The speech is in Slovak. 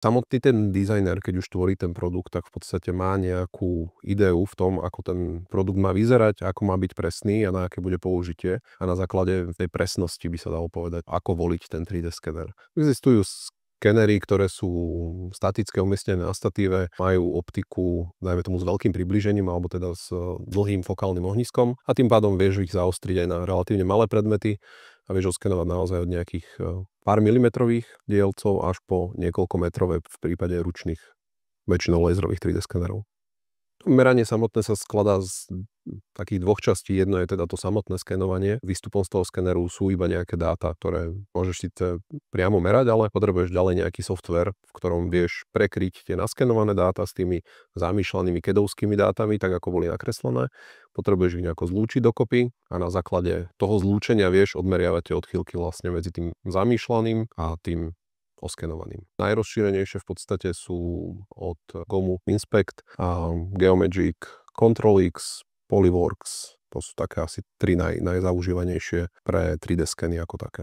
Samotný ten dizajner, keď už tvorí ten produkt, tak v podstate má nejakú ideu v tom, ako ten produkt má vyzerať, ako má byť presný a na aké bude použitie. A na základe tej presnosti by sa dalo povedať, ako voliť ten 3D skener. Existujú skenery, ktoré sú statické, umiestnené na statíve, majú optiku, dajme tomu s veľkým priblížením alebo teda s dlhým fokálnym ohniskom a tým pádom vieš ich zaostriť aj na relatívne malé predmety a vieš oskenovať naozaj od nejakých pár milimetrových dielcov až po niekoľko metrové v prípade ručných, väčšinou laserových 3D skenerov. Meranie samotné sa skladá z takých dvoch častí. Jedno je teda to samotné skenovanie. Výstupom z toho skeneru sú iba nejaké dáta, ktoré môžeš síce priamo merať, ale potrebuješ ďalej nejaký software, v ktorom vieš prekryť tie naskenované dáta s tými zamýšľanými kedovskými dátami, tak ako boli nakreslené. Potrebuješ ich nejako zlúčiť dokopy a na základe toho zlúčenia vieš odmeriavať tie odchýlky vlastne medzi tým zamýšľaným a tým oskenovaným. Najrozšírenejšie v podstate sú od GOMu Inspect a Geomagic, Control-X, Polyworks. To sú také asi tri najzaužívanejšie pre 3D skeny ako také.